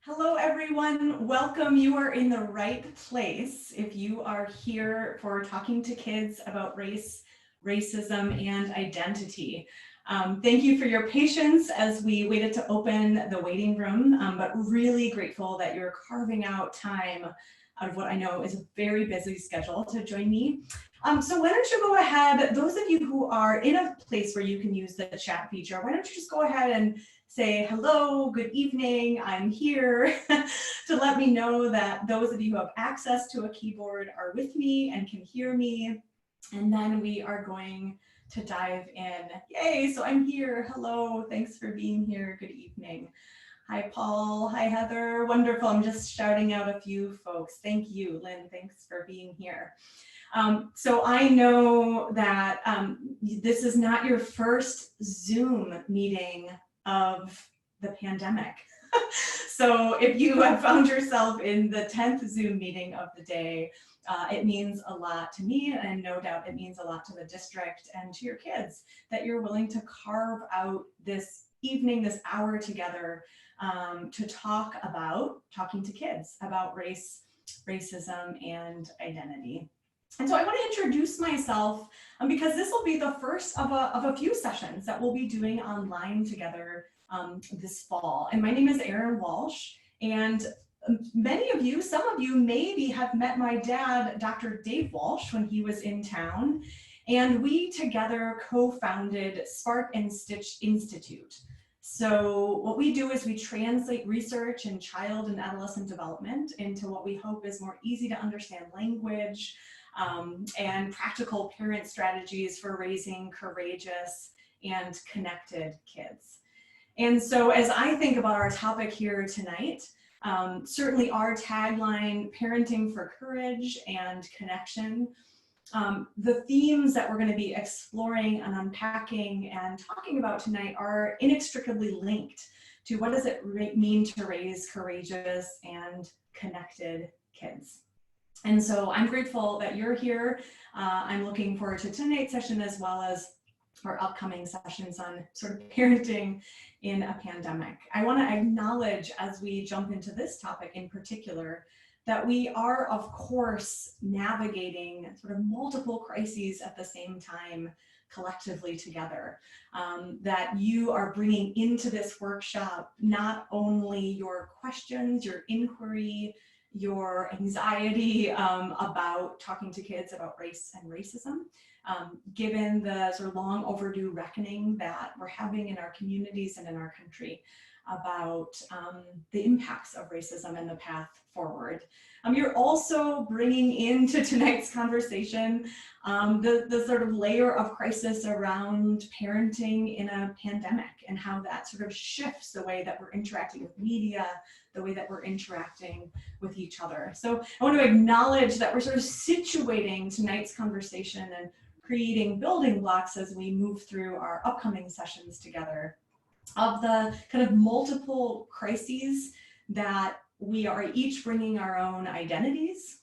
Hello, everyone. Welcome. You are in the right place if you are here for talking to kids about race, racism, and identity. Thank you for your patience as we waited to open the waiting room, but really grateful that you're carving out time out of what I know is a very busy schedule to join me. So why don't you go ahead, those of you who are in a place where you can use the chat feature, why don't you just go ahead and say hello, good evening, I'm here to let me know that those of you who have access to a keyboard are with me and can hear me. And then we are going to dive in. Yay, so I'm here. Hello, thanks for being here. Good evening. Hi, Paul. Hi, Heather. Wonderful. I'm just shouting out a few folks. Thank you, Lynn. Thanks for being here. So I know that this is not your first Zoom meeting of the pandemic. So if you have found yourself in the 10th Zoom meeting of the day, it means a lot to me, and no doubt it means a lot to the district and to your kids that you're willing to carve out this evening, this hour together to talking to kids about race, racism, and identity. And so I want to introduce myself because this will be the first of a few sessions that we'll be doing online together this fall. And my name is Erin Walsh, and many of you, some of you maybe have met my dad, Dr. Dave Walsh, when he was in town, and we together co-founded Spark and Stitch Institute. So what we do is we translate research in child and adolescent development into what we hope is more easy to understand language, and practical parent strategies for raising courageous and connected kids. And so as I think about our topic here tonight, certainly our tagline, Parenting for Courage and Connection, the themes that we're going to be exploring and unpacking and talking about tonight are inextricably linked to what does it mean to raise courageous and connected kids. And so I'm grateful that you're here. I'm looking forward to tonight's session as well as our upcoming sessions on sort of parenting in a pandemic. I want to acknowledge as we jump into this topic in particular that we are, of course, navigating sort of multiple crises at the same time collectively together, that you are bringing into this workshop not only your questions, your inquiry, your anxiety about talking to kids about race and racism, given the sort of long overdue reckoning that we're having in our communities and in our country about the impacts of racism and the path forward. You're also bringing into tonight's conversation the sort of layer of crisis around parenting in a pandemic and how that sort of shifts the way that we're interacting with media, the way that we're interacting with each other. So I want to acknowledge that we're sort of situating tonight's conversation and creating building blocks as we move through our upcoming sessions together of the kind of multiple crises that we are each bringing our own identities.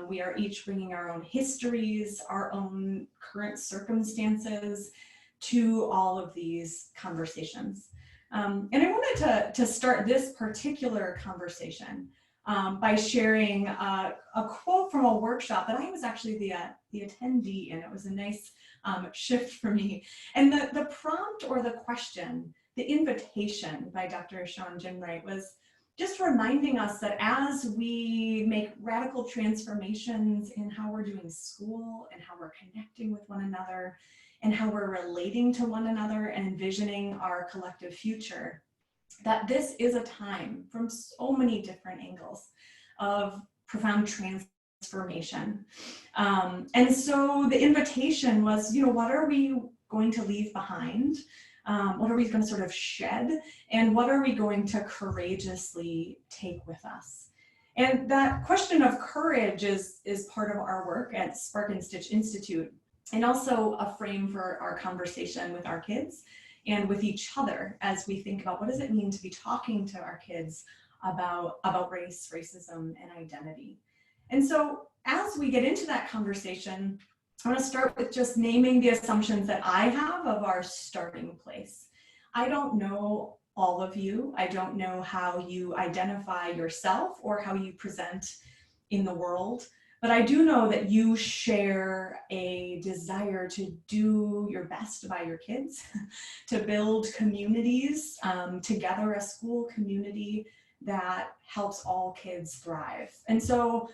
We are each bringing our own histories, our own current circumstances to all of these conversations. And I wanted to start this particular conversation by sharing a quote from a workshop that I was actually the attendee in. It was a nice shift for me. And the prompt or the question, the invitation by Dr. Sean Ginwright was just reminding us that as we make radical transformations in how we're doing school and how we're connecting with one another and how we're relating to one another and envisioning our collective future, that this is a time from so many different angles of profound transformation. And so the invitation was, what are we going to leave behind? What are we going to sort of shed? And what are we going to courageously take with us? And that question of courage is part of our work at Spark and Stitch Institute, and also a frame for our conversation with our kids and with each other as we think about what does it mean to be talking to our kids about race, racism, and identity. And so as we get into that conversation, I want to start with just naming the assumptions that I have of our starting place. I don't know all of you. I don't know how you identify yourself or how you present in the world, but I do know that you share a desire to do your best by your kids, to build communities, together a school community that helps all kids thrive. And so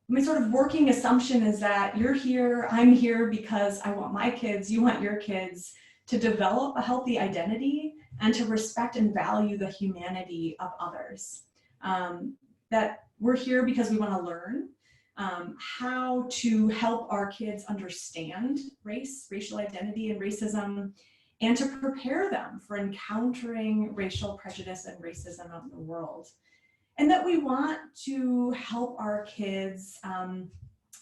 my sort of working assumption is that you're here, I'm here because I want my kids, you want your kids to develop a healthy identity and to respect and value the humanity of others. That we're here because we want to learn how to help our kids understand race, racial identity, and racism, and to prepare them for encountering racial prejudice and racism out in the world. And that we want to help our kids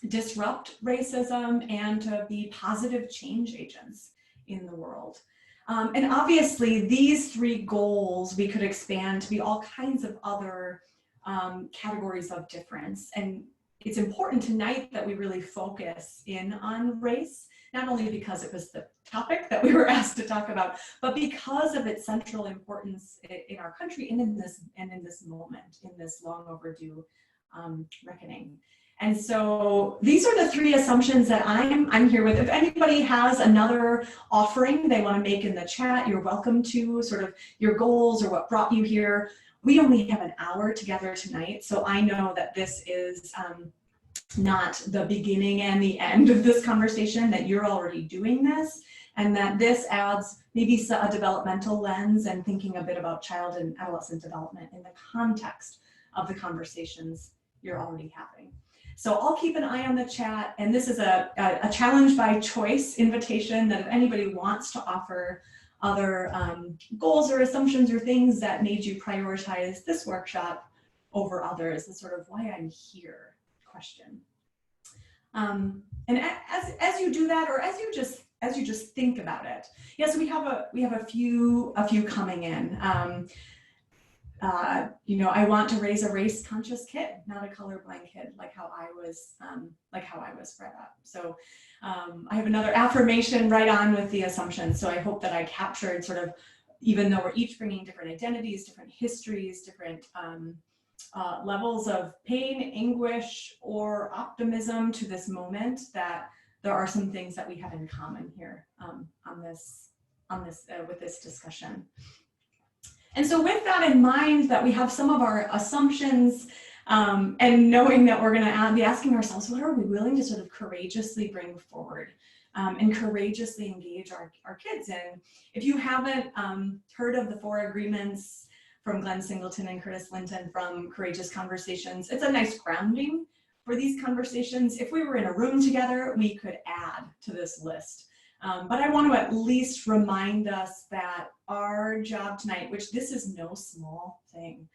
disrupt racism and to be positive change agents in the world. And obviously, these three goals we could expand to be all kinds of other categories of difference. And it's important tonight that we really focus in on race, not only because it was the topic that we were asked to talk about, but because of its central importance in our country and in this moment, in this long overdue reckoning. And so these are the three assumptions that I'm here with. If anybody has another offering they want to make in the chat, you're welcome to, sort of your goals or what brought you here. We only have an hour together tonight, so I know that this is not the beginning and the end of this conversation, that you're already doing this, and that this adds maybe a developmental lens and thinking a bit about child and adolescent development in the context of the conversations you're already having. So I'll keep an eye on the chat, and this is a challenge by choice invitation that if anybody wants to offer other goals or assumptions or things that made you prioritize this workshop over others, is sort of why I'm here question. And as you do that, or as you just think about it, yes, we have a few coming in. You know, I want to raise a race-conscious kid, not a colorblind kid, like how I was bred up. So I have another affirmation right on with the assumption. So I hope that I captured sort of, even though we're each bringing different identities, different histories, different levels of pain, anguish, or optimism to this moment, that there are some things that we have in common here with this discussion. And so with that in mind, that we have some of our assumptions, and knowing that we're going to be asking ourselves, what are we willing to sort of courageously bring forward and courageously engage our kids in? If you haven't heard of the 4 agreements from Glenn Singleton and Curtis Linton from Courageous Conversations, it's a nice grounding for these conversations. If we were in a room together, we could add to this list. But I want to at least remind us that our job tonight, which this is no small thing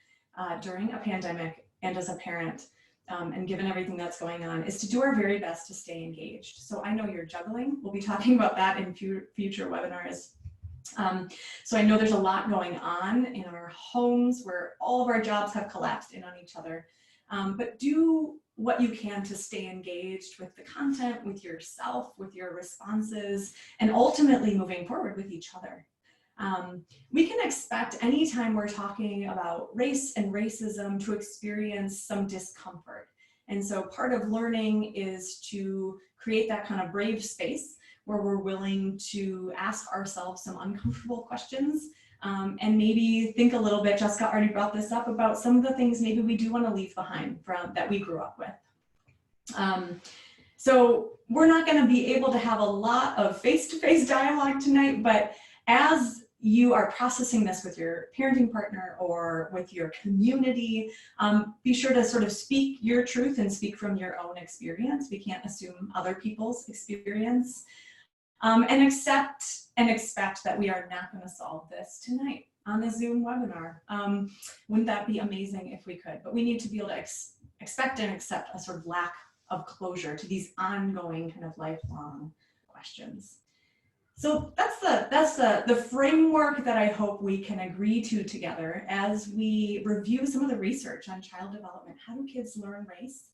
during a pandemic and as a parent, and given everything that's going on, is to do our very best to stay engaged. So I know you're juggling. We'll be talking about that in future webinars. So I know there's a lot going on in our homes where all of our jobs have collapsed in on each other, but do what you can to stay engaged with the content, with yourself, with your responses, and ultimately moving forward with each other. We can expect anytime we're talking about race and racism to experience some discomfort. And so part of learning is to create that kind of brave space where we're willing to ask ourselves some uncomfortable questions, and maybe think a little bit, Jessica already brought this up, about some of the things maybe we do want to leave behind from that we grew up with. So we're not going to be able to have a lot of face-to-face dialogue tonight, but as you are processing this with your parenting partner or with your community, be sure to sort of speak your truth and speak from your own experience. We can't assume other people's experience. And accept and expect that we are not going to solve this tonight on a Zoom webinar. Wouldn't that be amazing if we could? But we need to be able to expect and accept a sort of lack of closure to these ongoing kind of lifelong questions. So that's the framework that I hope we can agree to together as we review some of the research on child development. How do kids learn race?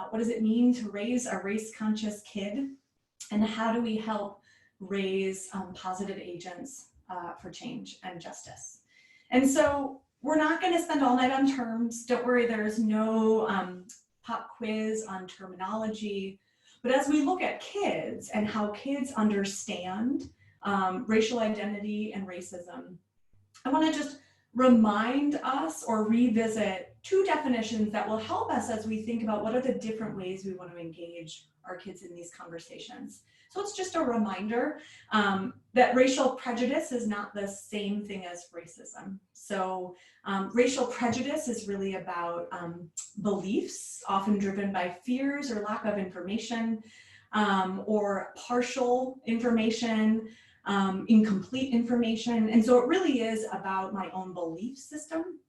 What does it mean to raise a race-conscious kid? And how do we help raise positive agents for change and justice? And so we're not going to spend all night on terms. Don't worry, there's no pop quiz on terminology. But as we look at kids and how kids understand racial identity and racism, I want to just remind us or revisit two definitions that will help us as we think about what are the different ways we want to engage our kids in these conversations. So it's just a reminder that racial prejudice is not the same thing as racism. So racial prejudice is really about beliefs, often driven by fears or lack of information, or partial information, incomplete information. And so it really is about my own belief system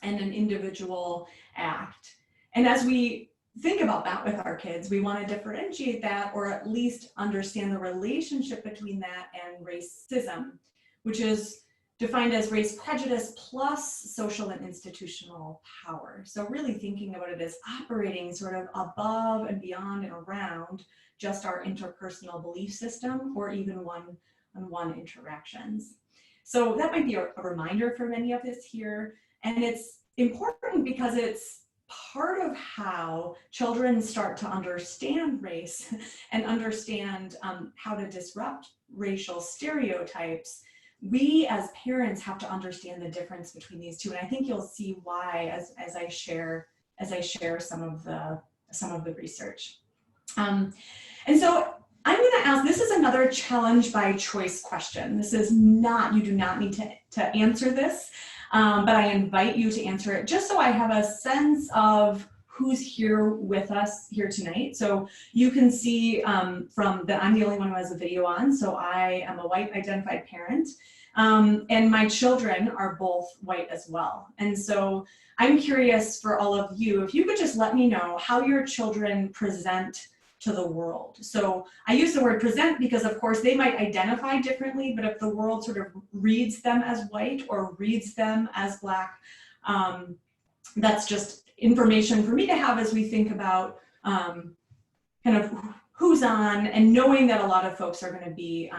and an individual act. And as we think about that with our kids, we want to differentiate that, or at least understand the relationship between that and racism, which is defined as race prejudice plus social and institutional power. So really thinking about it as operating sort of above and beyond and around just our interpersonal belief system, or even one-on-one interactions. So that might be a reminder for many of us here. And it's important because it's part of how children start to understand race and understand how to disrupt racial stereotypes. We as parents have to understand the difference between these two. And I think you'll see why as I share some of the research. And so I'm going to ask, this is another challenge by choice question. This is not, you do not need to answer this, but I invite you to answer it just so I have a sense of who's here with us here tonight. So you can see from that I'm the only one who has a video on, so I am a white identified parent, and my children are both white as well. And so I'm curious for all of you, if you could just let me know how your children present to the world. So I use the word present because of course they might identify differently, but if the world sort of reads them as white or reads them as Black, that's just information for me to have as we think about kind of who's on, and knowing that a lot of folks are going to be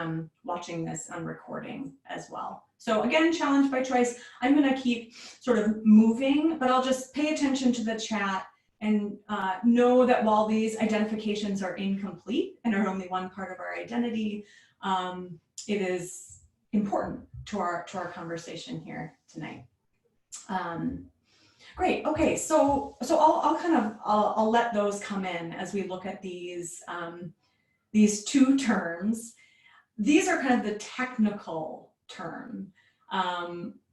watching this on recording as well. So again, challenge by choice. I'm going to keep sort of moving, but I'll just pay attention to the chat and know that while these identifications are incomplete and are only one part of our identity, it is important to our conversation here tonight. Great. Okay. So I'll let those come in as we look at these two terms. These are kind of the technical term,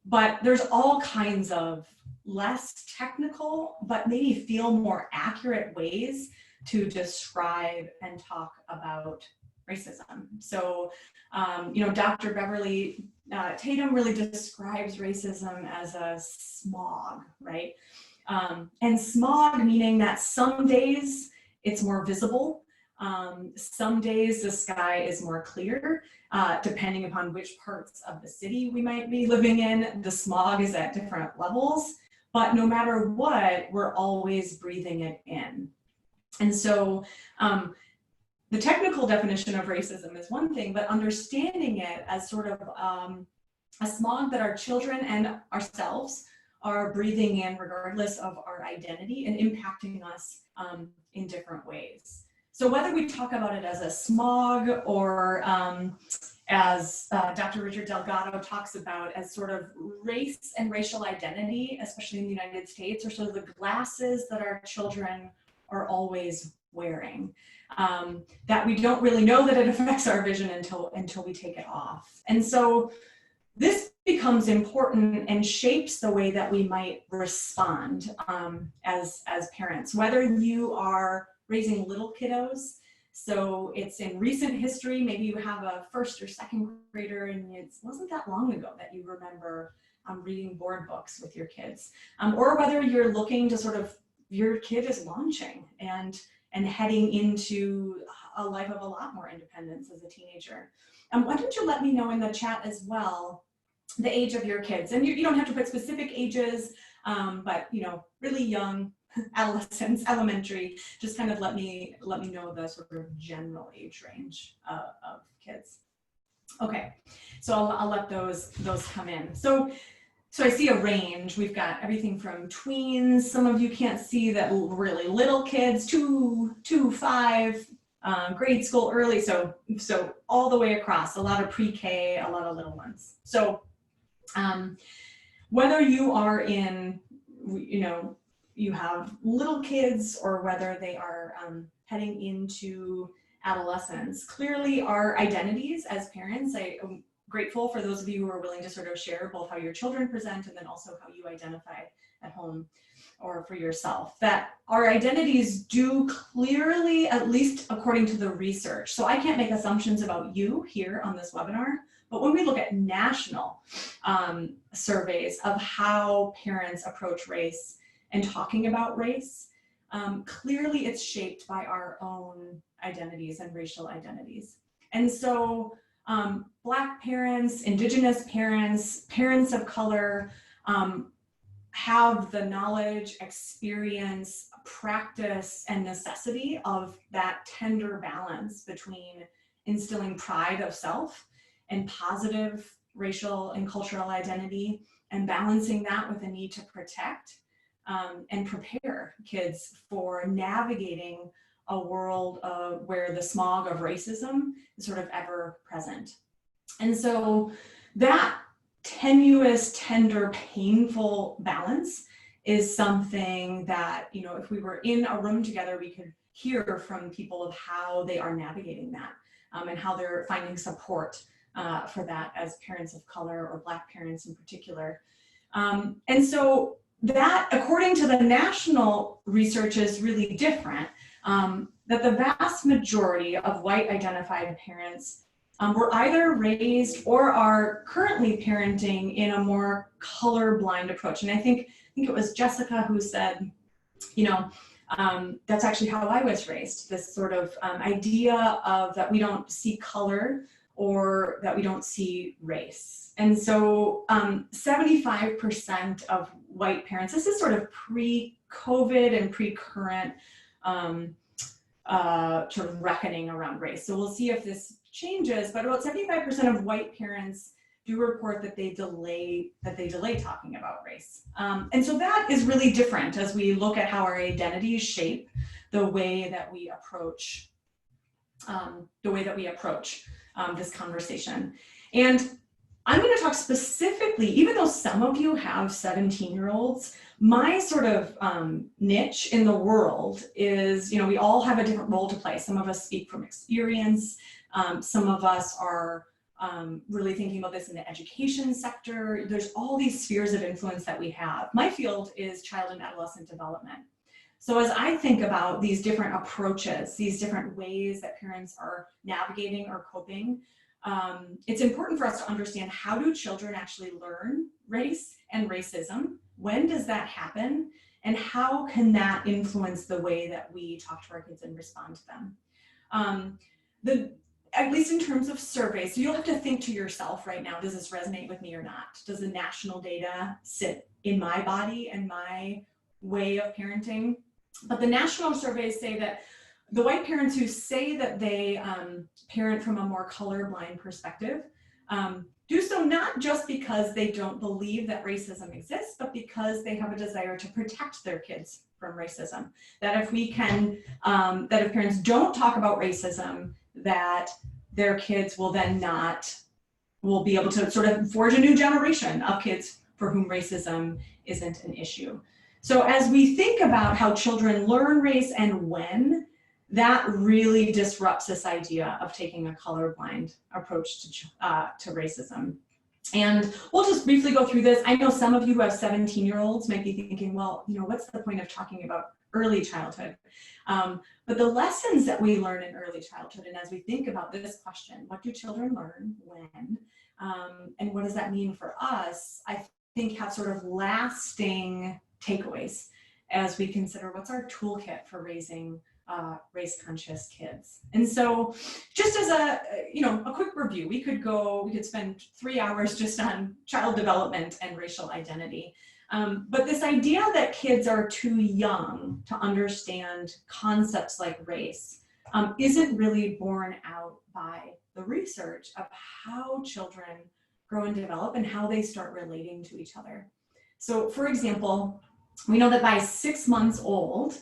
but there's all kinds of less technical, but maybe feel more accurate ways to describe and talk about racism. So, Dr. Beverly Tatum really describes racism as a smog, right? And smog meaning that some days it's more visible, some days the sky is more clear, depending upon which parts of the city we might be living in. The smog is at different levels, but no matter what, we're always breathing it in. And so the technical definition of racism is one thing, but understanding it as sort of a smog that our children and ourselves are breathing in regardless of our identity and impacting us in different ways. So whether we talk about it as a smog or as Dr. Richard Delgado talks about as sort of race and racial identity, especially in the United States, are sort of the glasses that our children are always wearing, that we don't really know that it affects our vision until we take it off. And so this becomes important and shapes the way that we might respond as parents, whether you are raising little kiddos. So it's in recent history, maybe you have a first or second grader and it wasn't that long ago that you remember reading board books with your kids, or whether you're looking to sort of, your kid is launching and heading into a life of a lot more independence as a teenager. Why don't you let me know in the chat as well the age of your kids, and you don't have to put specific ages, but really young, adolescents, elementary, just kind of let me know the sort of general age range of kids. Okay, so I'll let those come in. So So I see a range. We've got everything from tweens, some of you can't see that, really little kids, 2, 5, grade school early, so all the way across, a lot of pre-K, a lot of little ones. So whether you are in, you have little kids or whether they are heading into adolescence, clearly our identities as parents, I'm grateful for those of you who are willing to sort of share both how your children present and then also how you identify at home or for yourself, that our identities do clearly, at least according to the research. So I can't make assumptions about you here on this webinar, but when we look at national surveys of how parents approach race and talking about race, clearly it's shaped by our own identities and racial identities. And so Black parents, Indigenous parents, parents of color have the knowledge, experience, practice, and necessity of that tender balance between instilling pride of self and positive racial and cultural identity, and balancing that with a need to protect and prepare kids for navigating a world where the smog of racism is sort of ever present. And so that tenuous, tender, painful balance is something that, if we were in a room together, we could hear from people of how they are navigating that and how they're finding support for that as parents of color or Black parents in particular. And so that, according to the national research, is really different, that the vast majority of white identified parents were either raised or are currently parenting in a more colorblind approach. And I think it was Jessica who said, that's actually how I was raised, this sort of idea of that we don't see color or that we don't see race. And so 75% of white parents, this is sort of pre-COVID and pre-current sort of reckoning around race. So we'll see if this changes, but about 75% of white parents do report that they delay talking about race. And so that is really different as we look at how our identities shape the way that we approach this conversation. And I'm going to talk specifically, even though some of you have 17-year-olds, my sort of niche in the world is, we all have a different role to play. Some of us speak from experience. Some of us are really thinking about this in the education sector. There's all these spheres of influence that we have. My field is child and adolescent development. So as I think about these different approaches, these different ways that parents are navigating or coping, it's important for us to understand, how do children actually learn race and racism? When does that happen? And how can that influence the way that we talk to our kids and respond to them? At least in terms of surveys, so you'll have to think to yourself right now, does this resonate with me or not? Does the national data sit in my body and my way of parenting? But the national surveys say that the white parents who say that they parent from a more colorblind perspective do so not just because they don't believe that racism exists, but because they have a desire to protect their kids from racism. That if we can, that if parents don't talk about racism, that their kids will then will be able to sort of forge a new generation of kids for whom racism isn't an issue. So as we think about how children learn race and when, that really disrupts this idea of taking a colorblind approach to racism. And we'll just briefly go through this. I know some of you who have 17-year-olds might be thinking, well, what's the point of talking about early childhood? But the lessons that we learn in early childhood, and as we think about this question, what do children learn when, and what does that mean for us, I think have sort of lasting takeaways as we consider what's our toolkit for raising race-conscious kids. And so just as a quick review, we could spend 3 hours just on child development and racial identity. But this idea that kids are too young to understand concepts like race isn't really borne out by the research of how children grow and develop and how they start relating to each other. So for example, we know that by 6 months old,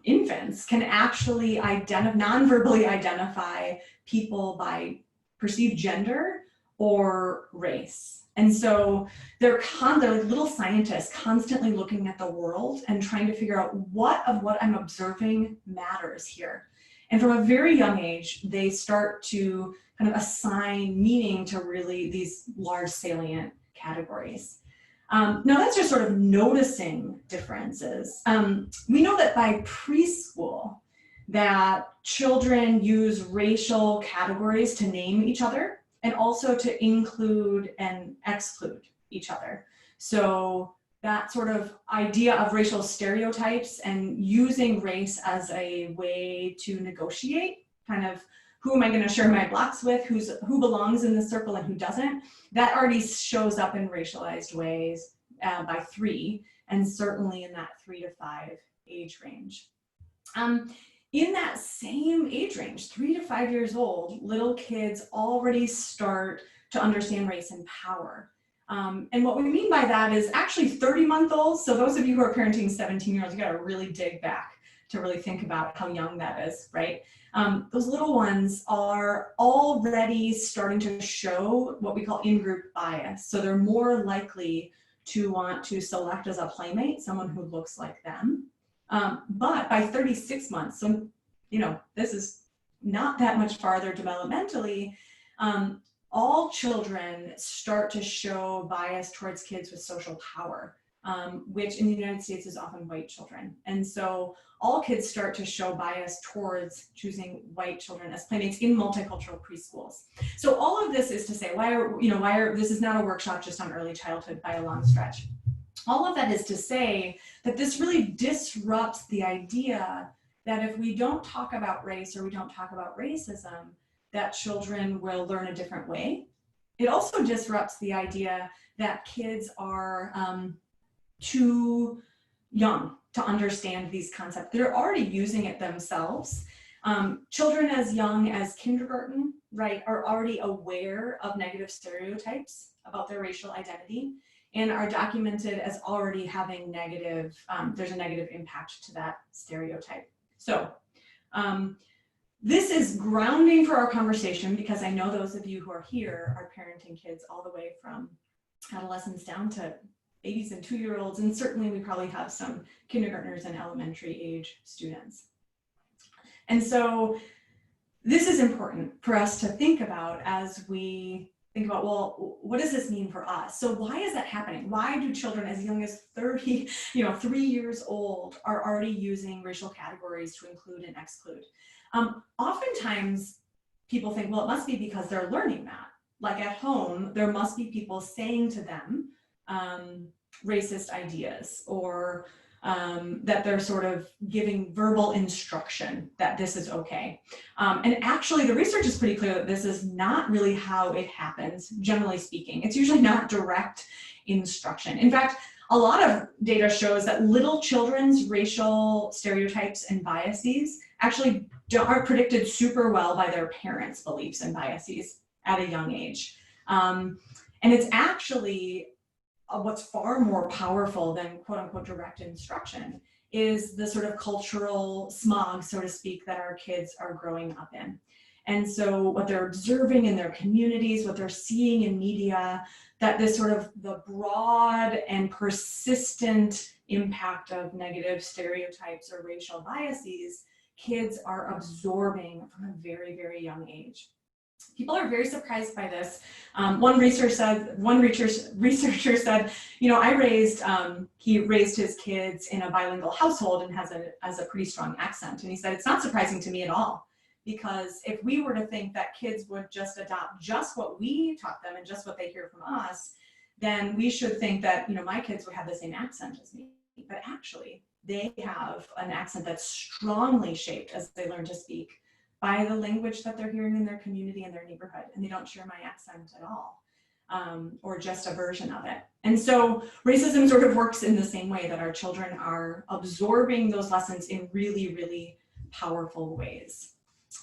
infants can actually non-verbally identify people by perceived gender or race. And so they're like little scientists constantly looking at the world and trying to figure out what I'm observing matters here. And from a very young age, they start to kind of assign meaning to really these large salient categories. Now that's just sort of noticing differences. We know that by preschool, that children use racial categories to name each other and also to include and exclude each other. So that sort of idea of racial stereotypes and using race as a way to negotiate kind of who am I going to share my blocks with, who belongs in the circle and who doesn't, that already shows up in racialized ways by 3, and certainly in that 3 to 5 age range. In that same age range, 3 to 5 years old, little kids already start to understand race and power. And what we mean by that is actually 30-month-olds. So those of you who are parenting 17-year-olds, you got to really dig back to really think about how young that is, right? Those little ones are already starting to show what we call in-group bias. So they're more likely to want to select as a playmate someone who looks like them. But by 36 months, so this is not that much farther developmentally, all children start to show bias towards kids with social power, which in the United States is often white children. And so all kids start to show bias towards choosing white children as playmates in multicultural preschools. So all of this is to say, this is not a workshop just on early childhood by a long stretch. All of that is to say that this really disrupts the idea that if we don't talk about race or we don't talk about racism, that children will learn a different way. It also disrupts the idea that kids are too young to understand these concepts. They're already using it themselves. Children as young as kindergarten, right, are already aware of negative stereotypes about their racial identity and are documented as already having there's a negative impact to that stereotype. So this is grounding for our conversation because I know those of you who are here are parenting kids all the way from adolescents down to babies and 2-year-olds, and certainly we probably have some kindergartners and elementary age students. And so this is important for us to think about as we think about, well, what does this mean for us? So why is that happening? Why do children as young as 3 years old are already using racial categories to include and exclude? Oftentimes people think, well, it must be because they're learning that. Like at home, there must be people saying to them racist ideas or that they're sort of giving verbal instruction that this is okay. And actually the research is pretty clear that this is not really how it happens, generally speaking. It's usually not direct instruction. In fact, a lot of data shows that little children's racial stereotypes and biases actually are predicted super well by their parents' beliefs and biases at a young age. And it's actually what's far more powerful than quote unquote direct instruction is the sort of cultural smog, so to speak, that our kids are growing up in. And so what they're observing in their communities, what they're seeing in media, that this sort of the broad and persistent impact of negative stereotypes or racial biases, kids are absorbing from a very, very young age. People are very surprised by this. One researcher said, he raised his kids in a bilingual household and has a pretty strong accent. And he said, it's not surprising to me at all, because if we were to think that kids would just adopt just what we taught them and just what they hear from us, then we should think that, my kids would have the same accent as me. But actually, they have an accent that's strongly shaped as they learn to speak by the language that they're hearing in their community and their neighborhood, and they don't share my accent at all, or just a version of it. And so racism sort of works in the same way, that our children are absorbing those lessons in really, really powerful ways.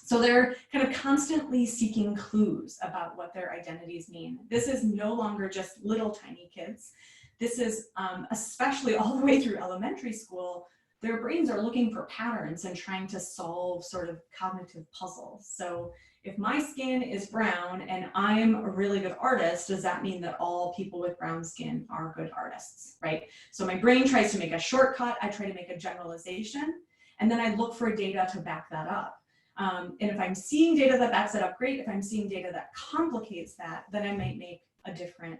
So they're kind of constantly seeking clues about what their identities mean. This is no longer just little tiny kids. This is especially all the way through elementary school, their brains are looking for patterns and trying to solve sort of cognitive puzzles. So if my skin is brown and I'm a really good artist, does that mean that all people with brown skin are good artists, right? So my brain tries to make a shortcut, I try to make a generalization, and then I look for data to back that up. And if I'm seeing data that backs it up, great. If I'm seeing data that complicates that, then I might make a different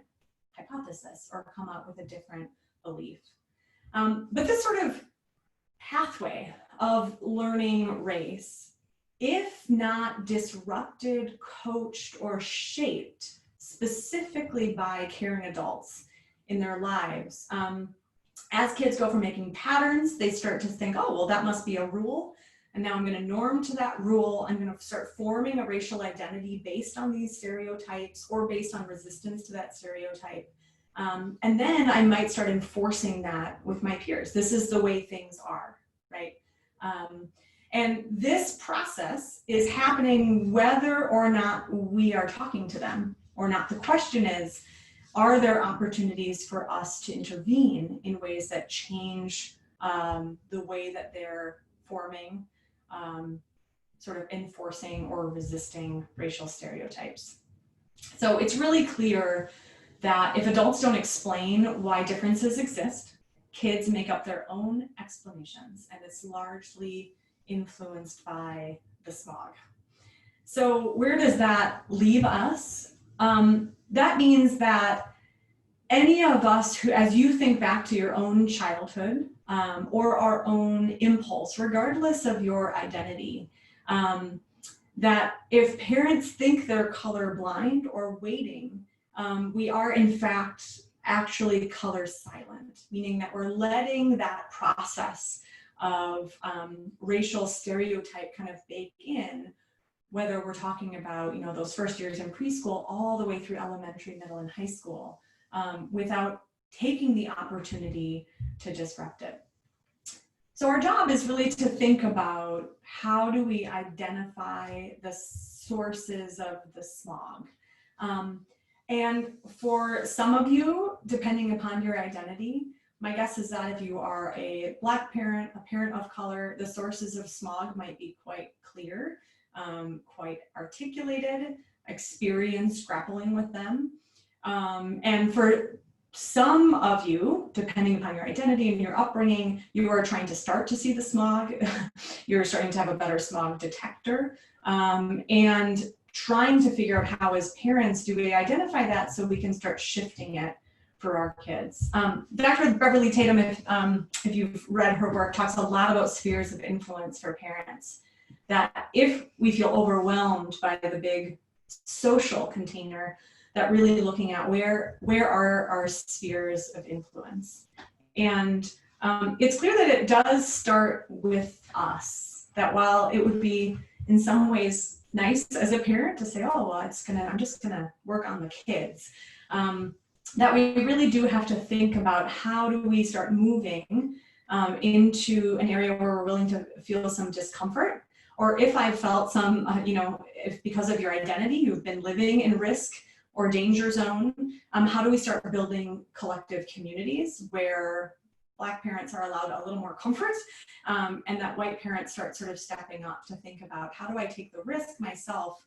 hypothesis or come up with a different belief. But this sort of pathway of learning race, if not disrupted, coached, or shaped specifically by caring adults in their lives, as kids go from making patterns, they start to think, oh, well, that must be a rule. And now I'm going to norm to that rule. I'm going to start forming a racial identity based on these stereotypes or based on resistance to that stereotype. And then I might start enforcing that with my peers. This is the way things are, right? And this process is happening whether or not we are talking to them or not. The question is, are there opportunities for us to intervene in ways that change the way that they're forming, sort of enforcing or resisting racial stereotypes? So it's really clear that if adults don't explain why differences exist, kids make up their own explanations, and it's largely influenced by the smog. So where does that leave us? That means that any of us who, as you think back to your own childhood or our own impulse, regardless of your identity, that if parents think they're colorblind or waiting, we are in fact actually color silent, meaning that we're letting that process of racial stereotype kind of bake in, whether we're talking about, you know, those first years in preschool all the way through elementary, middle, and high school, without taking the opportunity to disrupt it. So our job is really to think about how do we identify the sources of the smog. And for some of you, depending upon your identity, my guess is that if you are a Black parent, a parent of color, the sources of smog might be quite clear, quite articulated, experienced grappling with them. And for some of you, depending upon your identity and your upbringing, you are trying to start to see the smog. You're starting to have a better smog detector, and trying to figure out how, as parents, do we identify that so we can start shifting it for our kids. Dr. Beverly Tatum, if you've read her work, talks a lot about spheres of influence for parents. That if we feel overwhelmed by the big social container, that really looking at where are our spheres of influence. And it's clear that it does start with us, that while it would be in some ways nice as a parent to say, oh, well, I'm just gonna work on the kids, that we really do have to think about how do we start moving into an area where we're willing to feel some discomfort, or if I felt some, if because of your identity, you've been living in risk or danger zone, how do we start building collective communities where Black parents are allowed a little more comfort, and that white parents start sort of stepping up to think about how do I take the risk myself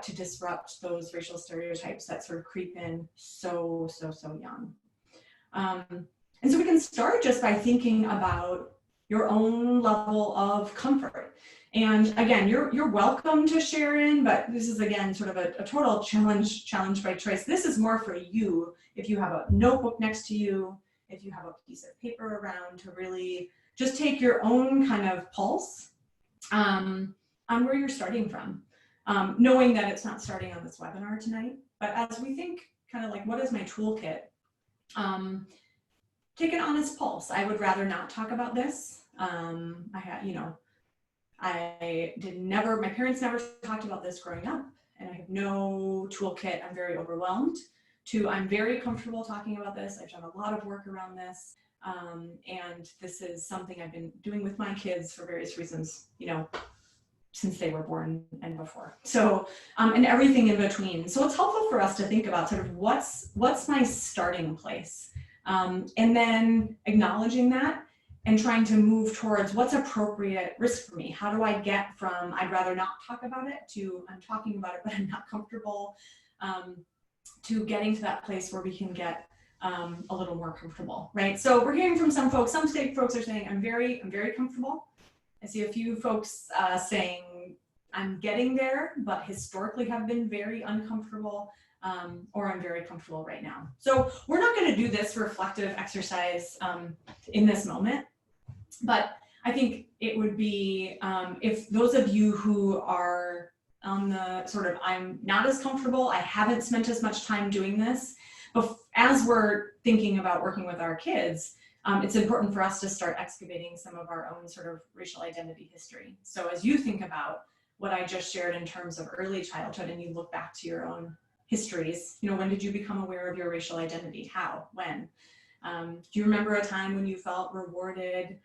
to disrupt those racial stereotypes that sort of creep in so young. And so we can start just by thinking about your own level of comfort. And again, you're welcome to share in, but this is again sort of a total challenge by choice. This is more for you if you have a notebook next to you, if you have a piece of paper around, to really just take your own kind of pulse on where you're starting from, knowing that it's not starting on this webinar tonight. But as we think kind of like, what is my toolkit? Take an honest pulse. I would rather not talk about this. My parents never talked about this growing up, and I have no toolkit. I'm very overwhelmed. I'm very comfortable talking about this. I've done a lot of work around this. And this is something I've been doing with my kids for various reasons, since they were born and before. So, and everything in between. So it's helpful for us to think about sort of what's my starting place, and then acknowledging that and trying to move towards what's appropriate risk for me. How do I get from I'd rather not talk about it to I'm talking about it but I'm not comfortable, to getting to that place where we can get a little more comfortable, right? So we're hearing from some folks. Some folks are saying I'm very comfortable. I see a few folks saying I'm getting there, but historically have been very uncomfortable, or I'm very comfortable right now. So we're not going to do this reflective exercise in this moment, but I think it would be if those of you who are on the sort of I'm not as comfortable, I haven't spent as much time doing this, but as we're thinking about working with our kids, it's important for us to start excavating some of our own sort of racial identity history. So as you think about what I just shared in terms of early childhood and you look back to your own histories, you know, when did you become aware of your racial identity? How? When? Do you remember a time when you felt rewarded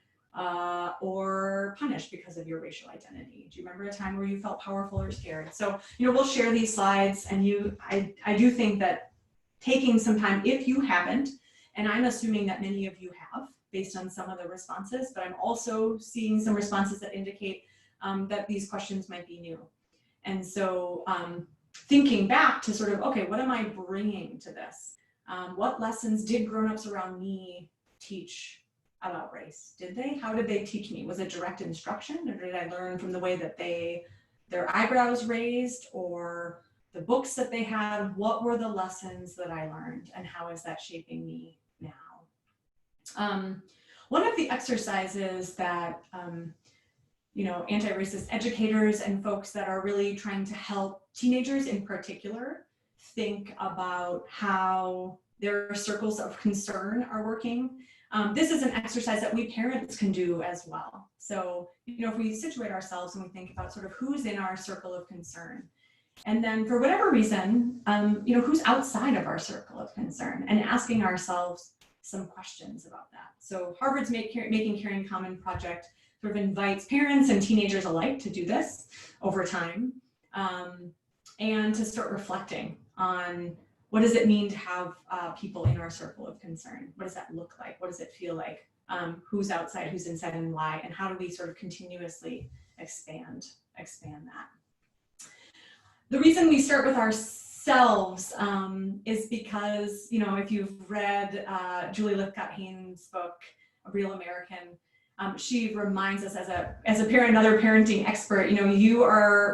or punished because of your racial identity? Do you remember a time where you felt powerful or scared? So, you know, we'll share these slides, and I do think that taking some time, if you haven't, and I'm assuming that many of you have based on some of the responses, but I'm also seeing some responses that indicate that these questions might be new. And so thinking back to sort of, okay, what am I bringing to this? What lessons did grown-ups around me teach about race? Did they? How did they teach me? Was it direct instruction, or did I learn from the way that their eyebrows raised, or the books that they had? What were the lessons that I learned, and how is that shaping me now? One of the exercises that you know, anti-racist educators and folks that are really trying to help teenagers in particular think about how their circles of concern are working. This is an exercise that we parents can do as well. So, you know, if we situate ourselves and we think about sort of who's in our circle of concern, and then for whatever reason, you know, who's outside of our circle of concern, and asking ourselves some questions about that. So Harvard's Making Caring Common project sort of invites parents and teenagers alike to do this over time, and to start reflecting on what does it mean to have people in our circle of concern? What does that look like? What does it feel like? Who's outside, who's inside, and why? And how do we sort of continuously expand that? The reason we start with ourselves is because, you know, if you've read Julie Lythcott-Haines's book, A Real American, she reminds us as a parent, another parenting expert, you know,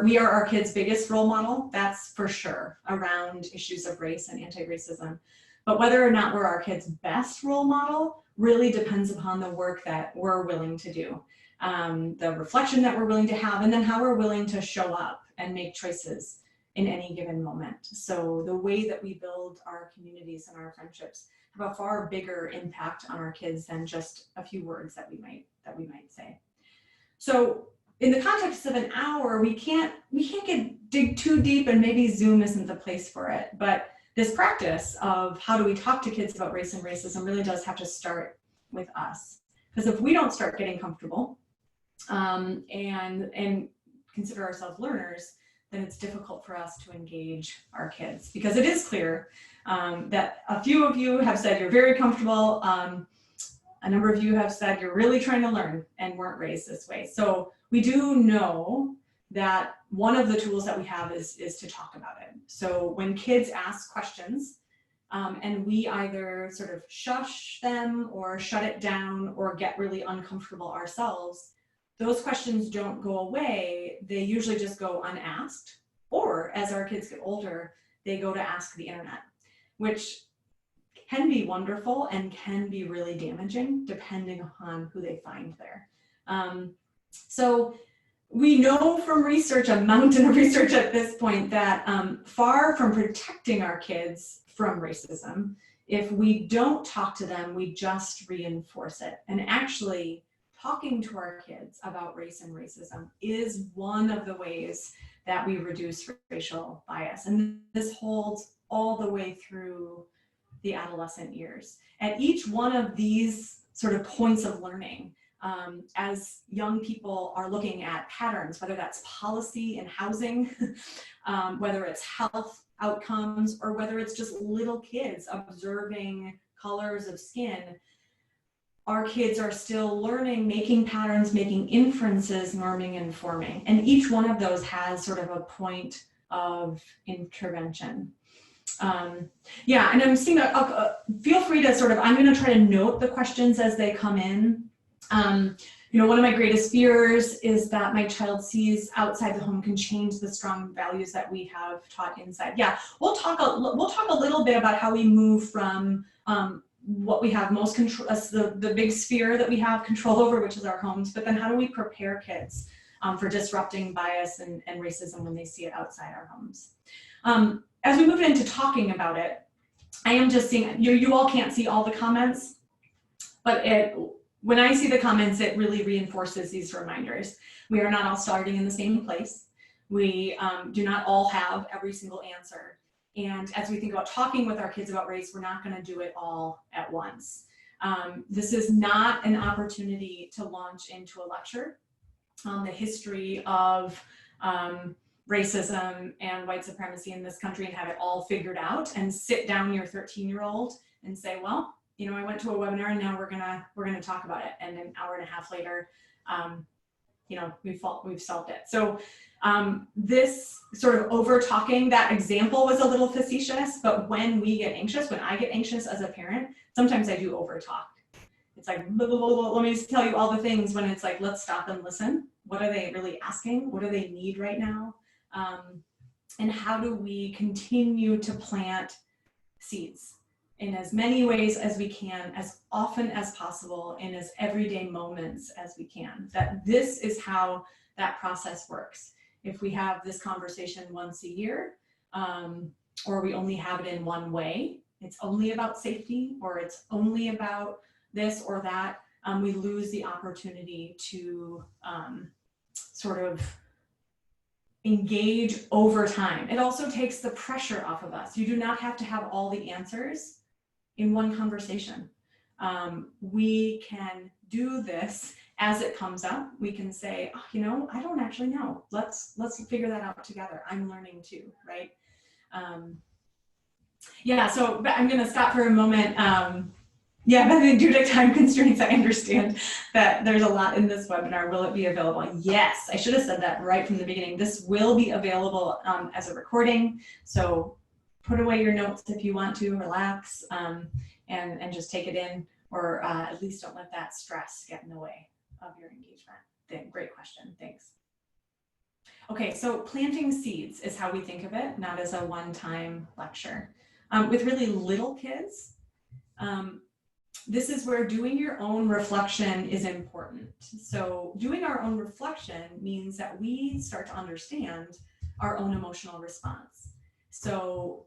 we are our kids' biggest role model, that's for sure, around issues of race and anti-racism. But whether or not we're our kids' best role model really depends upon the work that we're willing to do, the reflection that we're willing to have, and then how we're willing to show up and make choices in any given moment. So the way that we build our communities and our friendships have a far bigger impact on our kids than just a few words that we might say. So in the context of an hour, we can't dig too deep, and maybe Zoom isn't the place for it. But this practice of how do we talk to kids about race and racism really does have to start with us. Because if we don't start getting comfortable and consider ourselves learners, then it's difficult for us to engage our kids. Because it is clear that a few of you have said you're very comfortable. A number of you have said you're really trying to learn and weren't raised this way. So we do know that one of the tools that we have is to talk about it. So when kids ask questions and we either sort of shush them or shut it down or get really uncomfortable ourselves, those questions don't go away. They usually just go unasked, or as our kids get older, they go to ask the internet, which can be wonderful and can be really damaging depending upon who they find there. So we know from research, a mountain of research at this point, that far from protecting our kids from racism, if we don't talk to them, we just reinforce it. And actually, talking to our kids about race and racism is one of the ways that we reduce racial bias. And this holds all the way through the adolescent years. At each one of these sort of points of learning, as young people are looking at patterns, whether that's policy and housing, whether it's health outcomes, or whether it's just little kids observing colors of skin, our kids are still learning, making patterns, making inferences, norming and forming. And each one of those has sort of a point of intervention. Yeah, and I'm seeing, feel free to sort of, I'm gonna try to note the questions as they come in. You know, one of my greatest fears is that my child sees outside the home can change the strong values that we have taught inside. Yeah, we'll talk a little bit about how we move from what we have most control, the big sphere that we have control over, which is our homes, but then how do we prepare kids for disrupting bias and racism when they see it outside our homes. As we move into talking about it, I am just seeing, you all can't see all the comments, but when I see the comments, it really reinforces these reminders. We are not all starting in the same place. We do not all have every single answer. And as we think about talking with our kids about race, we're not going to do it all at once. This is not an opportunity to launch into a lecture on the history of racism and white supremacy in this country and have it all figured out and sit down your 13-year-old and say, well, you know, I went to a webinar and now we're gonna talk about it. And an hour and a half later, you know, we've solved it. So this sort of over talking, that example was a little facetious, but when we get anxious, when I get anxious as a parent, sometimes I do over talk. It's like, blah, blah, blah, blah, let me just tell you all the things, when it's like, let's stop and listen. What are they really asking? What do they need right now? And how do we continue to plant seeds in as many ways as we can, as often as possible, in as everyday moments as we can? That this is how that process works. If we have this conversation once a year, or we only have it in one way, it's only about safety, or it's only about this or that, we lose the opportunity to sort of engage over time. It also takes the pressure off of us. You do not have to have all the answers in one conversation. We can do this as it comes up. We can say, oh, you know, I don't actually know. Let's figure that out together. I'm learning too, right? Yeah, so I'm gonna stop for a moment. Yeah, but due to time constraints, I understand that there's a lot in this webinar. Will it be available? Yes, I should have said that right from the beginning. This will be available as a recording. So put away your notes if you want to, relax, and just take it in, or at least don't let that stress get in the way of your engagement. Great question, thanks. Okay, so planting seeds is how we think of it, not as a one-time lecture. With really little kids, this is where doing your own reflection is important. So doing our own reflection means that we start to understand our own emotional response. So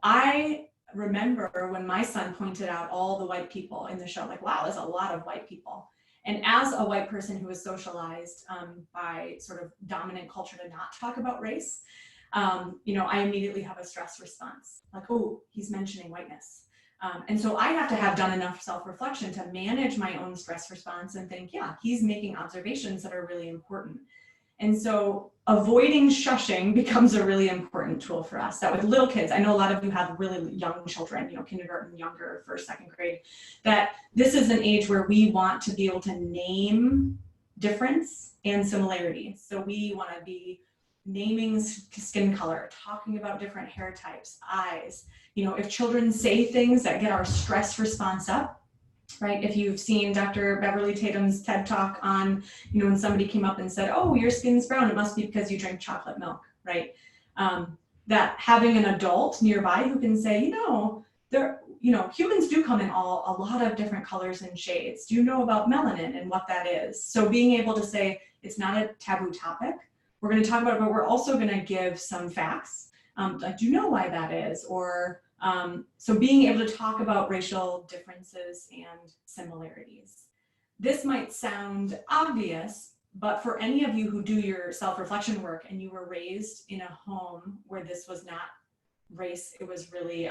I remember when my son pointed out all the white people in the show, like, wow, there's a lot of white people. And as a white person who was socialized by sort of dominant culture to not talk about race, you know, I immediately have a stress response, like, oh, he's mentioning whiteness. And so I have to have done enough self-reflection to manage my own stress response and think, yeah, he's making observations that are really important. And so avoiding shushing becomes a really important tool for us. That with little kids, I know a lot of you have really young children, you know, kindergarten, younger, first, second grade, that this is an age where we want to be able to name difference and similarity. So we want to be naming skin color, talking about different hair types, eyes. You know, if children say things that get our stress response up, right? If you've seen Dr. Beverly Tatum's TED Talk on, you know, when somebody came up and said, oh, your skin's brown, it must be because you drink chocolate milk, right? That having an adult nearby who can say, you know, humans do come in a lot of different colors and shades. Do you know about melanin and what that is? So being able to say, it's not a taboo topic. We're going to talk about it, but we're also going to give some facts. Like, do you know why that is? Or so being able to talk about racial differences and similarities. This might sound obvious, but for any of you who do your self-reflection work and you were raised in a home where this was not race, it was really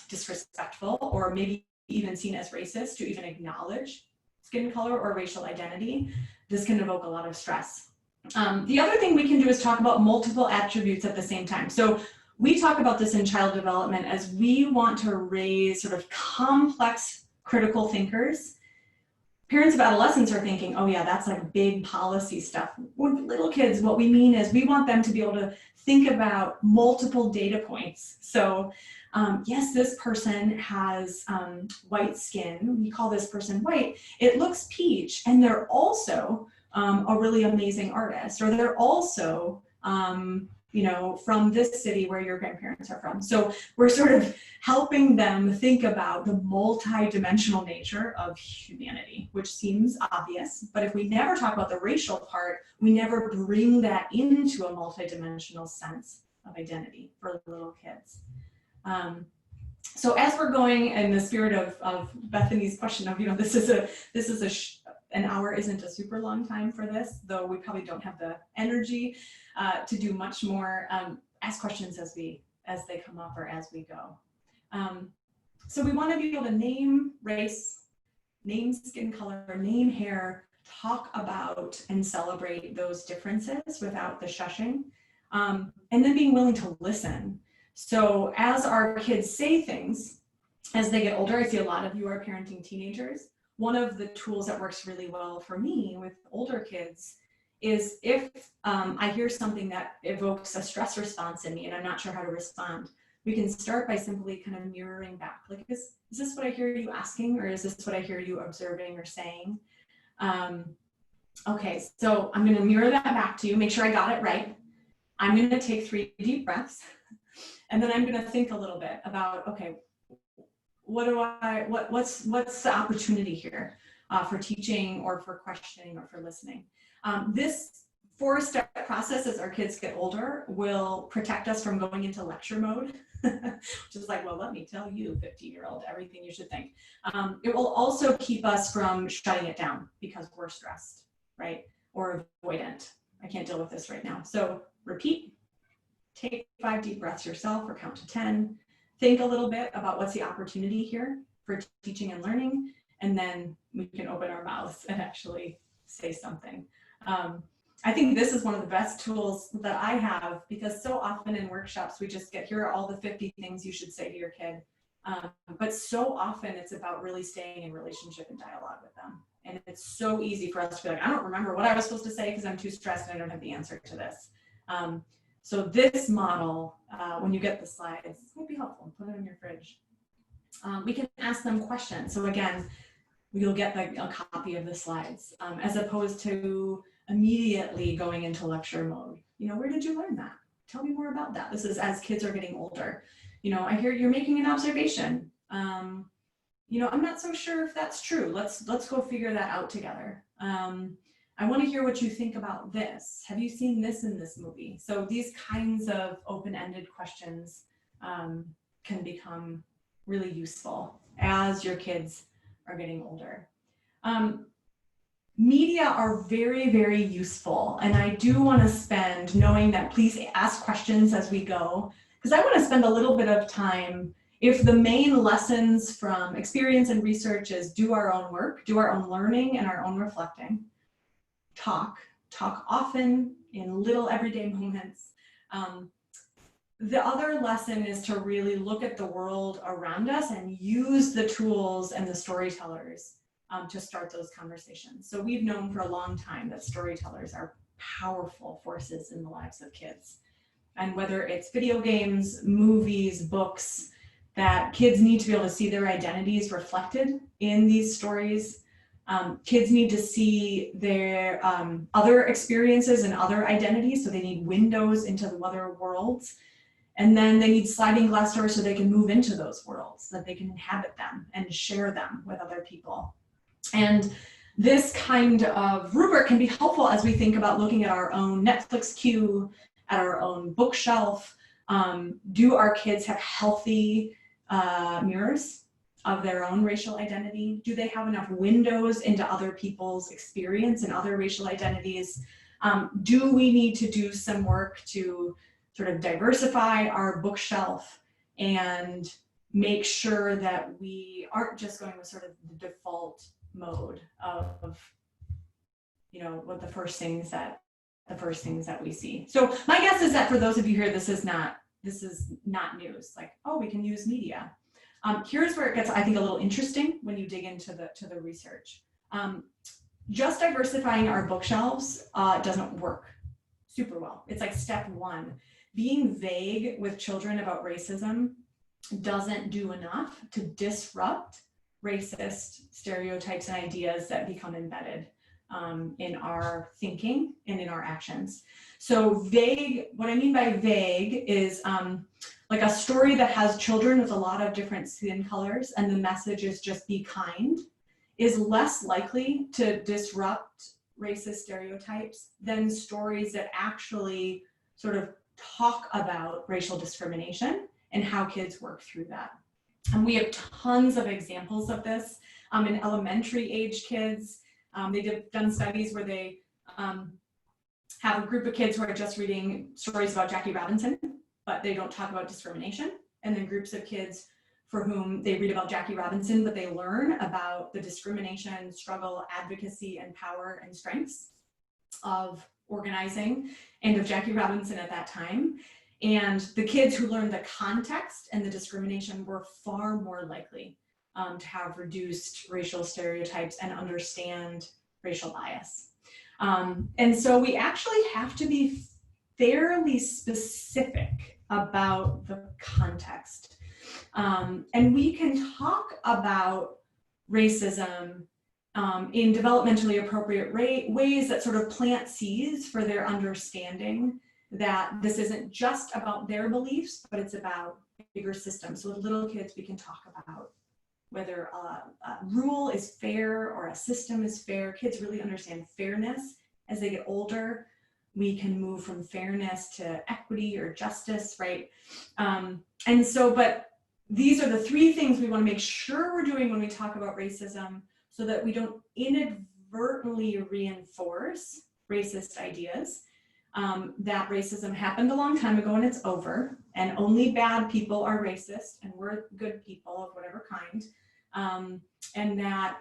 disrespectful or maybe even seen as racist to even acknowledge skin color or racial identity, this can evoke a lot of stress. The other thing we can do is talk about multiple attributes at the same time. So we talk about this in child development as we want to raise sort of complex critical thinkers. Parents of adolescents are thinking, oh yeah, that's like big policy stuff. With little kids, what we mean is we want them to be able to think about multiple data points. So yes, this person has white skin. We call this person white. It looks peach, and they're also a really amazing artist, or they're also you know, from this city where your grandparents are from. So we're sort of helping them think about the multi-dimensional nature of humanity, which seems obvious, but if we never talk about the racial part, we never bring that into a multi-dimensional sense of identity for little kids. So as we're going in the spirit of Bethany's question of, you know, an hour isn't a super long time for this, though we probably don't have the energy to do much more. Ask questions as they come up or as we go. So we want to be able to name race, name skin color, name hair, talk about and celebrate those differences without the shushing, and then being willing to listen. So as our kids say things, as they get older, I see a lot of you are parenting teenagers. One of the tools that works really well for me with older kids is if I hear something that evokes a stress response in me and I'm not sure how to respond, we can start by simply kind of mirroring back. Like, is this what I hear you asking, or is this what I hear you observing or saying? Okay, so I'm going to mirror that back to you, make sure I got it right. I'm going to take 3 deep breaths, and then I'm going to think a little bit about, okay, what's the opportunity here for teaching or for questioning or for listening? This 4-step process as our kids get older will protect us from going into lecture mode, which is like, well, let me tell you, 15-year-old, everything you should think. It will also keep us from shutting it down because we're stressed, right? Or avoidant. I can't deal with this right now. So repeat, take 5 deep breaths yourself or count to 10. Think a little bit about what's the opportunity here for teaching and learning, and then we can open our mouths and actually say something. I think this is one of the best tools that I have, because so often in workshops we just get, here are all the 50 things you should say to your kid. But so often it's about really staying in relationship and dialogue with them. And it's so easy for us to be like, I don't remember what I was supposed to say because I'm too stressed and I don't have the answer to this. So this model, when you get the slides, might be helpful. Put it in your fridge. We can ask them questions. So again, you'll get a copy of the slides, as opposed to immediately going into lecture mode. You know, where did you learn that? Tell me more about that. This is as kids are getting older. You know, I hear you're making an observation. You know, I'm not so sure if that's true. Let's go figure that out together. I want to hear what you think about this. Have you seen this in this movie? So these kinds of open-ended questions can become really useful as your kids are getting older. Media are very, very useful. And I do want to spend, knowing that, please ask questions as we go, because I want to spend a little bit of time. If the main lessons from experience and research is do our own work, do our own learning and our own reflecting, talk often in little everyday moments. The other lesson is to really look at the world around us and use the tools and the storytellers to start those conversations. So we've known for a long time that storytellers are powerful forces in the lives of kids. And whether it's video games, movies, books, that kids need to be able to see their identities reflected in these stories. Kids need to see their other experiences and other identities, so they need windows into the other worlds. And then they need sliding glass doors so they can move into those worlds, that they can inhabit them and share them with other people. And this kind of rubric can be helpful as we think about looking at our own Netflix queue, at our own bookshelf. Do our kids have healthy mirrors of their own racial identity? Do they have enough windows into other people's experience and other racial identities? Do we need to do some work to sort of diversify our bookshelf and make sure that we aren't just going with sort of the default mode of, you know, what the first things that we see. So my guess is that for those of you here, this is not news. Like, oh, we can use media. Here's where it gets, I think, a little interesting when you dig into the research. Just diversifying our bookshelves doesn't work super well. It's like step one. Being vague with children about racism doesn't do enough to disrupt racist stereotypes and ideas that become embedded in our thinking and in our actions. So vague, what I mean by vague is like a story that has children with a lot of different skin colors and the message is just be kind, is less likely to disrupt racist stereotypes than stories that actually sort of talk about racial discrimination and how kids work through that. And we have tons of examples of this in elementary age kids. They've done studies where they have a group of kids who are just reading stories about Jackie Robinson, but they don't talk about discrimination. And then groups of kids for whom they read about Jackie Robinson, but they learn about the discrimination, struggle, advocacy, and power and strengths of organizing and of Jackie Robinson at that time. And the kids who learned the context and the discrimination were far more likely to have reduced racial stereotypes and understand racial bias. And so we actually have to be fairly specific about the context. And we can talk about racism in developmentally appropriate ways that sort of plant seeds for their understanding that this isn't just about their beliefs, but it's about bigger systems. So with little kids, we can talk about whether a rule is fair or a system is fair. Kids really understand fairness. As they get older, we can move from fairness to equity or justice, right? And so, but these are the three things we want to make sure we're doing when we talk about racism so that we don't inadvertently reinforce racist ideas, that racism happened a long time ago and it's over, and only bad people are racist and we're good people of whatever kind, and that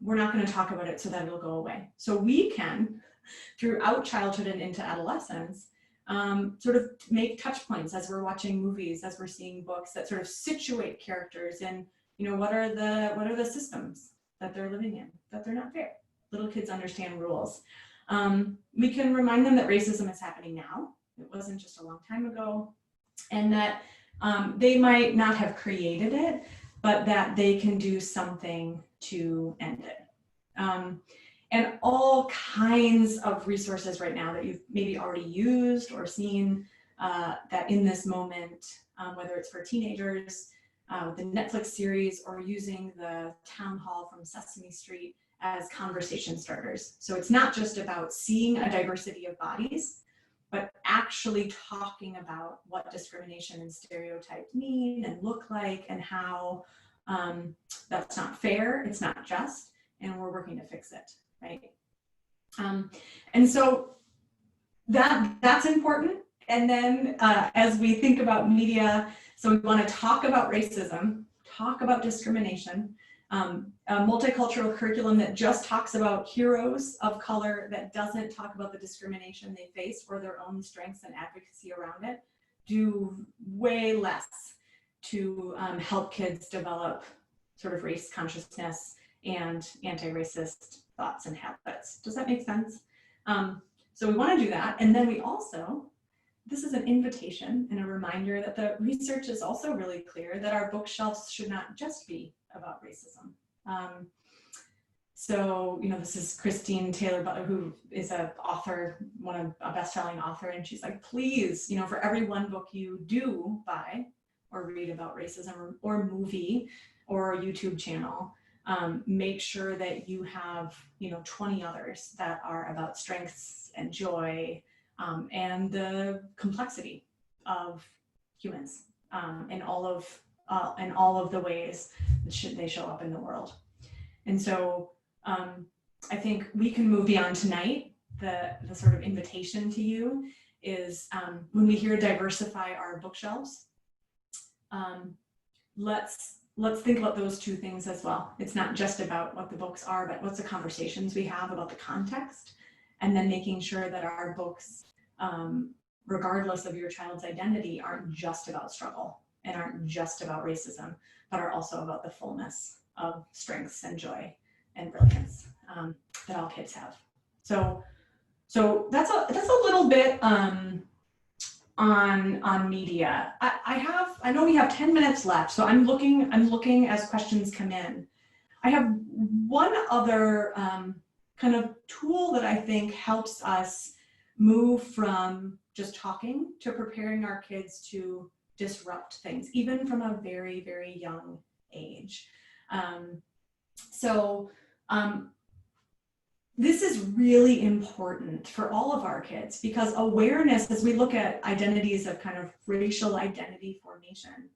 we're not going to talk about it so that it'll go away. So we can, throughout childhood and into adolescence, sort of make touch points as we're watching movies, as we're seeing books that sort of situate characters in, you know, what are the systems that they're living in, that they're not fair. Little kids understand rules. We can remind them that racism is happening now. It wasn't just a long time ago, and that they might not have created it, but that they can do something to end it. And all kinds of resources right now that you've maybe already used or seen that in this moment, whether it's for teenagers, the Netflix series, or using the town hall from Sesame Street as conversation starters. So it's not just about seeing a diversity of bodies, but actually talking about what discrimination and stereotypes mean and look like, and how that's not fair, it's not just, and we're working to fix it, right? And so that's important. And then as we think about media, so we want to talk about racism, talk about discrimination, a multicultural curriculum that just talks about heroes of color, that doesn't talk about the discrimination they face or their own strengths and advocacy around it, do way less to help kids develop sort of race consciousness and anti-racist thoughts and habits. Does that make sense? So we want to do that. And then we also, this is an invitation and a reminder that the research is also really clear that our bookshelves should not just be about racism. So, you know, this is Christine Taylor Butler, who is an author, a best-selling author, and she's like, please, you know, for every one book you do buy or read about racism, or movie or YouTube channel, make sure that you have, you know, 20 others that are about strengths and joy and the complexity of humans in all of the ways that they show up in the world. And so I think we can move beyond tonight. The sort of invitation to you is when we hear diversify our bookshelves, let's let's think about those two things as well. It's not just about what the books are, but what's the conversations we have about the context, and then making sure that our books, regardless of your child's identity, aren't just about struggle and aren't just about racism, but are also about the fullness of strengths and joy and brilliance that all kids have. So that's a little bit on media. I know we have 10 minutes left, so I'm looking as questions come in. I have one other kind of tool that I think helps us move from just talking to preparing our kids to disrupt things, even from a very, very young age. This is really important for all of our kids, because awareness, as we look at identities of kind of racial identity formation,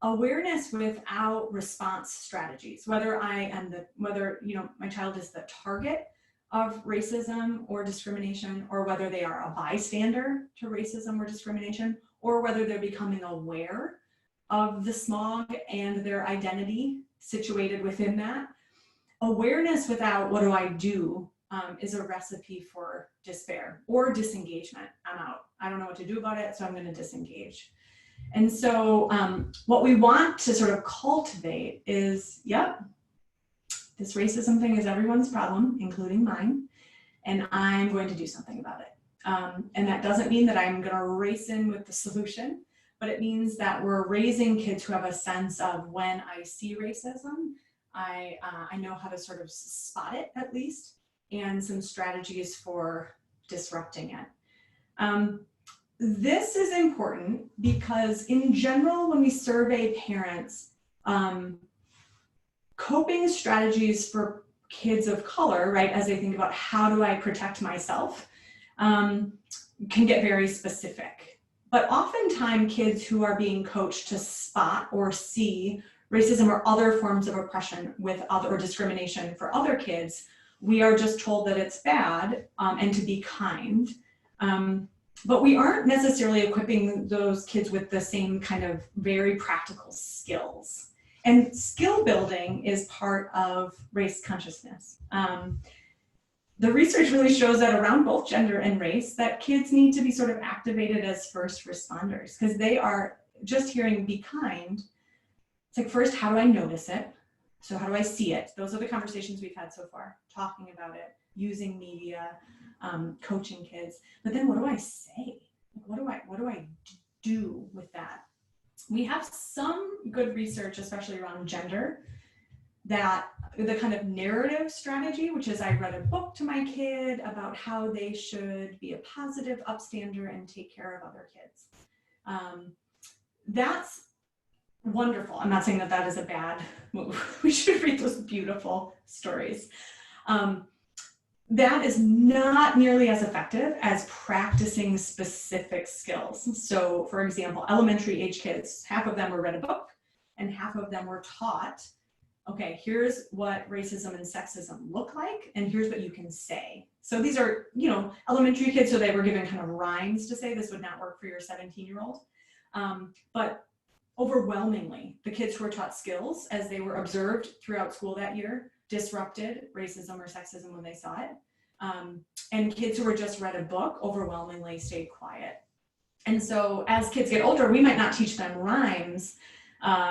awareness without response strategies, whether my child is the target of racism or discrimination, or whether they are a bystander to racism or discrimination, or whether they're becoming aware of the smog and their identity situated within that. Awareness without what do I do is a recipe for despair or disengagement. I'm out. I don't know what to do about it, so I'm going to disengage. And so what we want to sort of cultivate is, yep, this racism thing is everyone's problem, including mine, and I'm going to do something about it. And that doesn't mean that I'm going to race in with the solution, but it means that we're raising kids who have a sense of, when I see racism, I know how to sort of spot it, at least, and some strategies for disrupting it. This is important because in general, when we survey parents, coping strategies for kids of color, right, as they think about how do I protect myself, can get very specific. But oftentimes kids who are being coached to spot or see racism or other forms of oppression or discrimination for other kids, we are just told that it's bad and to be kind. But we aren't necessarily equipping those kids with the same kind of very practical skills. And skill building is part of race consciousness. The research really shows that around both gender and race, that kids need to be sort of activated as first responders, because they are just hearing be kind. It's like, first, how do I notice it? So how do I see it? Those are the conversations we've had so far, talking about it, using media, coaching kids. But then what do I say? What do I do with that? We have some good research, especially around gender, that the kind of narrative strategy, which is I read a book to my kid about how they should be a positive upstander and take care of other kids. That's wonderful. I'm not saying that that is a bad move. We should read those beautiful stories. That is not nearly as effective as practicing specific skills. So for example, elementary age kids, half of them were read a book and half of them were taught, okay, here's what racism and sexism look like, and here's what you can say. So these are, elementary kids, so they were given kind of rhymes to say. This would not work for your 17-year-old. But overwhelmingly, the kids who were taught skills as they were observed throughout school that year disrupted racism or sexism when they saw it. And kids who were just read a book overwhelmingly stayed quiet. And so as kids get older, we might not teach them rhymes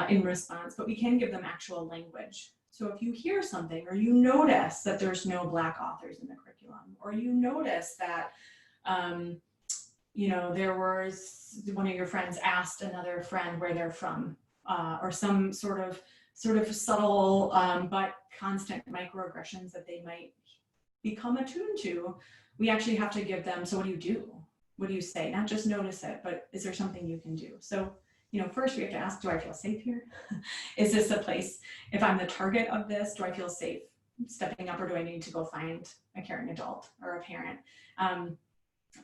in response, but we can give them actual language. So if you hear something, or you notice that there's no Black authors in the curriculum, or you notice that there was one of your friends asked another friend where they're from, or some sort of subtle but constant microaggressions that they might become attuned to, we actually have to give them, so what do you do? What do you say? Not just notice it, but is there something you can do? So, first we have to ask, do I feel safe here? Is this a place, if I'm the target of this, do I feel safe stepping up, or do I need to go find a caring adult or a parent?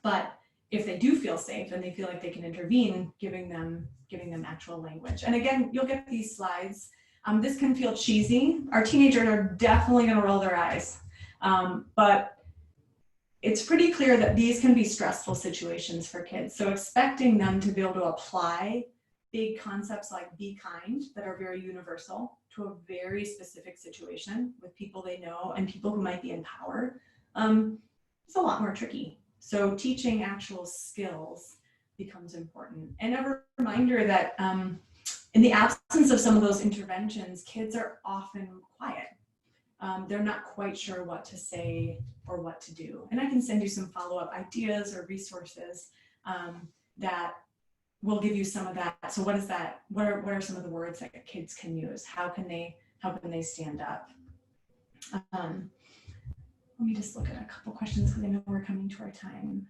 But if they do feel safe and they feel like they can intervene, giving them actual language. And again, you'll get these slides. This can feel cheesy. Our teenagers are definitely going to roll their eyes. But it's pretty clear that these can be stressful situations for kids. So expecting them to be able to apply big concepts like be kind that are very universal to a very specific situation with people they know and people who might be in power, it's a lot more tricky. So teaching actual skills becomes important. And a reminder that in the absence of some of those interventions, kids are often quiet. They're not quite sure what to say or what to do. And I can send you some follow-up ideas or resources that will give you some of that. So what is that? What are some of the words that kids can use? How can they stand up? Let me just look at a couple questions because I know we're coming to our time.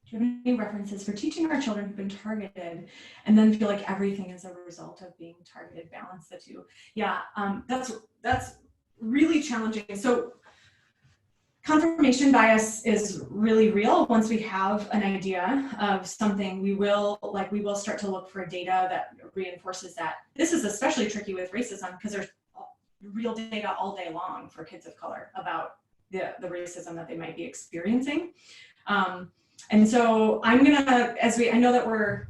Do you have any references for teaching our children who've been targeted and then feel like everything is a result of being targeted? Balance the two. Yeah, that's really challenging. So confirmation bias is really real. Once we have an idea of something, we will start to look for data that reinforces that. This is especially tricky with racism because there's real data all day long for kids of color about the racism that they might be experiencing. And so I'm gonna, I know that we're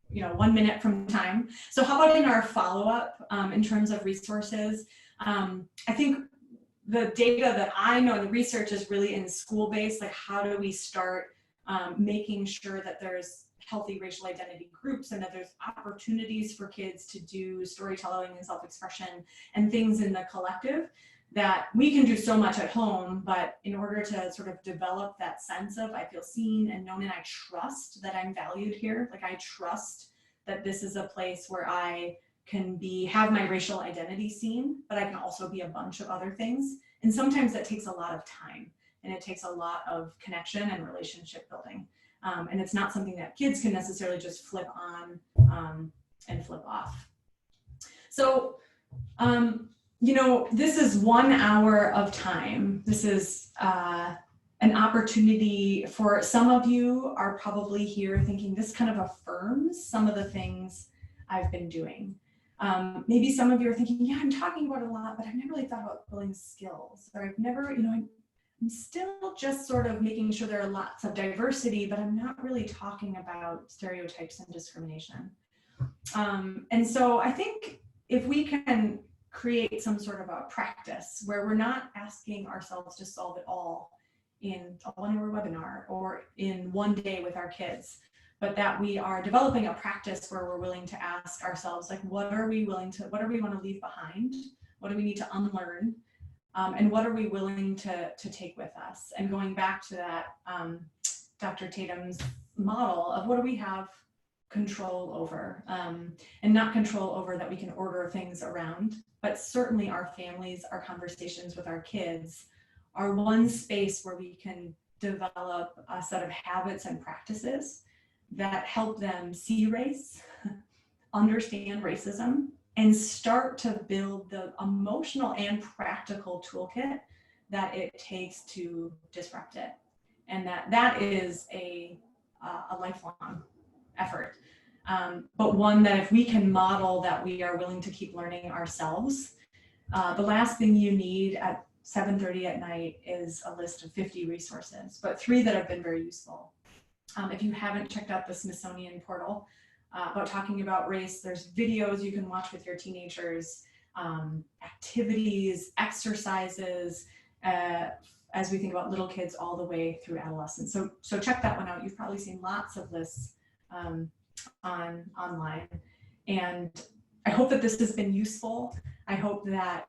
1 minute from time. So how about in our follow-up in terms of resources? I think the data that I know and the research is really in school-based, like how do we start making sure that there's healthy racial identity groups and that there's opportunities for kids to do storytelling and self-expression and things in the collective that we can do so much at home, but in order to sort of develop that sense of I feel seen and known and I trust that I'm valued here, like I trust that this is a place where I can have my racial identity seen, but I can also be a bunch of other things. And sometimes that takes a lot of time and it takes a lot of connection and relationship building. And it's not something that kids can necessarily just flip on and flip off. So, this is 1 hour of time. This is an opportunity for some of you are probably here thinking this kind of affirms some of the things I've been doing. Maybe some of you are thinking, yeah, I'm talking about it a lot, but I've never really thought about building skills, or I've never, I'm still just sort of making sure there are lots of diversity, but I'm not really talking about stereotypes and discrimination. And so I think if we can create some sort of a practice where we're not asking ourselves to solve it all in a 1 hour webinar or in 1 day with our kids, but that we are developing a practice where we're willing to ask ourselves, like, what do we want to leave behind? What do we need to unlearn? And what are we willing to take with us? And going back to that, Dr. Tatum's model of what do we have control over, and not control over that we can order things around, but certainly our families, our conversations with our kids are one space where we can develop a set of habits and practices that help them see race, understand racism, and start to build the emotional and practical toolkit that it takes to disrupt it. And that is a lifelong effort, but one that if we can model that we are willing to keep learning ourselves. The last thing you need at 7:30 at night is a list of 50 resources, but 3 that have been very useful. If you haven't checked out the Smithsonian portal about talking about race, there's videos you can watch with your teenagers, activities, exercises, as we think about little kids all the way through adolescence. So check that one out. You've probably seen lots of lists online. And I hope that this has been useful. I hope that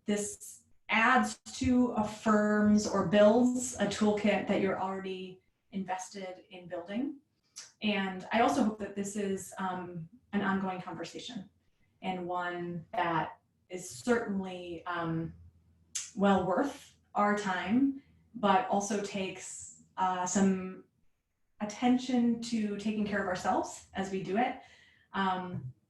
this adds to, affirms, or builds a toolkit that you're already invested in building. And I also hope that this is an ongoing conversation and one that is certainly well worth our time, but also takes some attention to taking care of ourselves as we do it.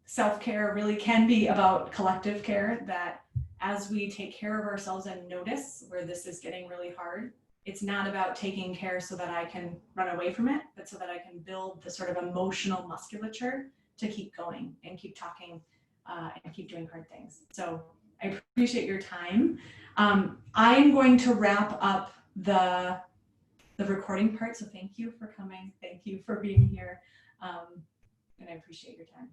Self-care really can be about collective care, that as we take care of ourselves and notice where this is getting really hard, it's not about taking care so that I can run away from it, but so that I can build the sort of emotional musculature to keep going and keep talking and keep doing hard things. So I appreciate your time. I'm going to wrap up the recording part, so thank you for coming. Thank you for being here. And I appreciate your time.